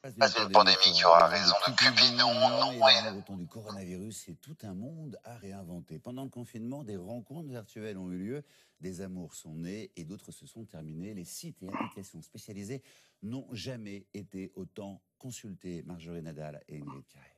Face à une pandémie qui aura raison de Cupid, non, Et autant du coronavirus, et tout un monde à réinventer. Pendant le confinement, des rencontres virtuelles ont eu lieu, des amours sont nés et d'autres se sont terminés. Les sites et applications spécialisées n'ont jamais été autant consultés. Marjorie Nadal et Ingrid Carré.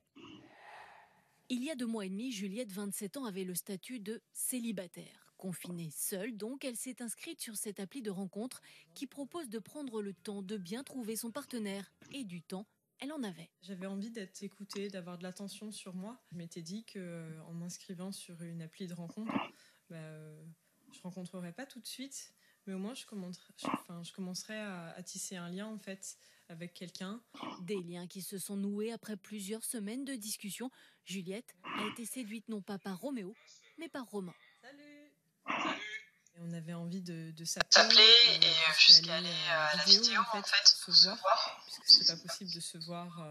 Il y a 2 mois et demi, Juliette, 27 ans, avait le statut de célibataire. Confinée seule, donc, elle s'est inscrite sur cette appli de rencontre qui propose de prendre le temps de bien trouver son partenaire. Et du temps, elle en avait. J'avais envie d'être écoutée, d'avoir de l'attention sur moi. Je m'étais dit qu'en m'inscrivant sur une appli de rencontre, je ne rencontrerais pas tout de suite, mais au moins je commencerais à tisser un lien en fait avec quelqu'un. Des liens qui se sont noués après plusieurs semaines de discussion. Juliette a été séduite non pas par Roméo, mais par Romain. Salut. Et on avait envie de s'appeler et jusqu'à aller à la vidéo en fait, se voir, puisque c'était pas possible de se voir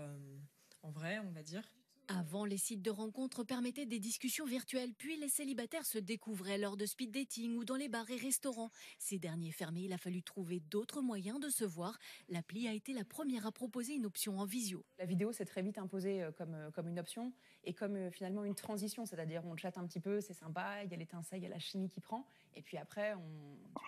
en vrai, on va dire. Avant, les sites de rencontres permettaient des discussions virtuelles, puis les célibataires se découvraient lors de speed dating ou dans les bars et restaurants. Ces derniers fermés, il a fallu trouver d'autres moyens de se voir. L'appli a été la première à proposer une option en visio. La vidéo s'est très vite imposée comme une option et comme finalement une transition, c'est-à-dire on chatte un petit peu, c'est sympa, il y a l'étincelle, il y a la chimie qui prend, et puis après,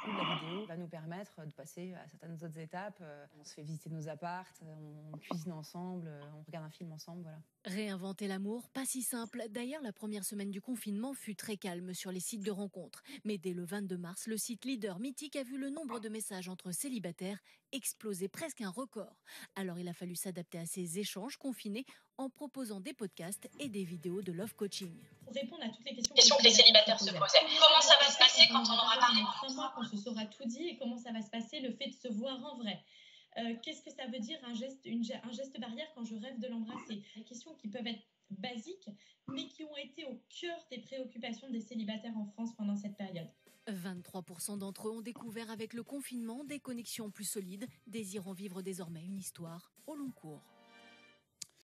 la vidéo va nous permettre de passer à certaines autres étapes. On se fait visiter nos appartes, on cuisine ensemble, on regarde un film ensemble, voilà. Réinventer l'amour, pas si simple. D'ailleurs, la première semaine du confinement fut très calme sur les sites de rencontres. Mais dès le 22 mars, le site leader Mythique a vu le nombre de messages entre célibataires exploser, presque un record. Alors il a fallu s'adapter à ces échanges confinés en proposant des podcasts et des vidéos de love coaching. Pour répondre à toutes les questions que les célibataires se posaient. Comment ça va se passer quand on aura parlé pendant 3 mois, qu'on se sera tout dit, et comment ça va se passer le fait de se voir en vrai. Qu'est-ce que ça veut dire un geste barrière quand je rêve de l'embrasser? Des questions qui peuvent être basiques, mais qui ont été au cœur des préoccupations des célibataires en France pendant cette période. 23% d'entre eux ont découvert avec le confinement des connexions plus solides, désirant vivre désormais une histoire au long cours.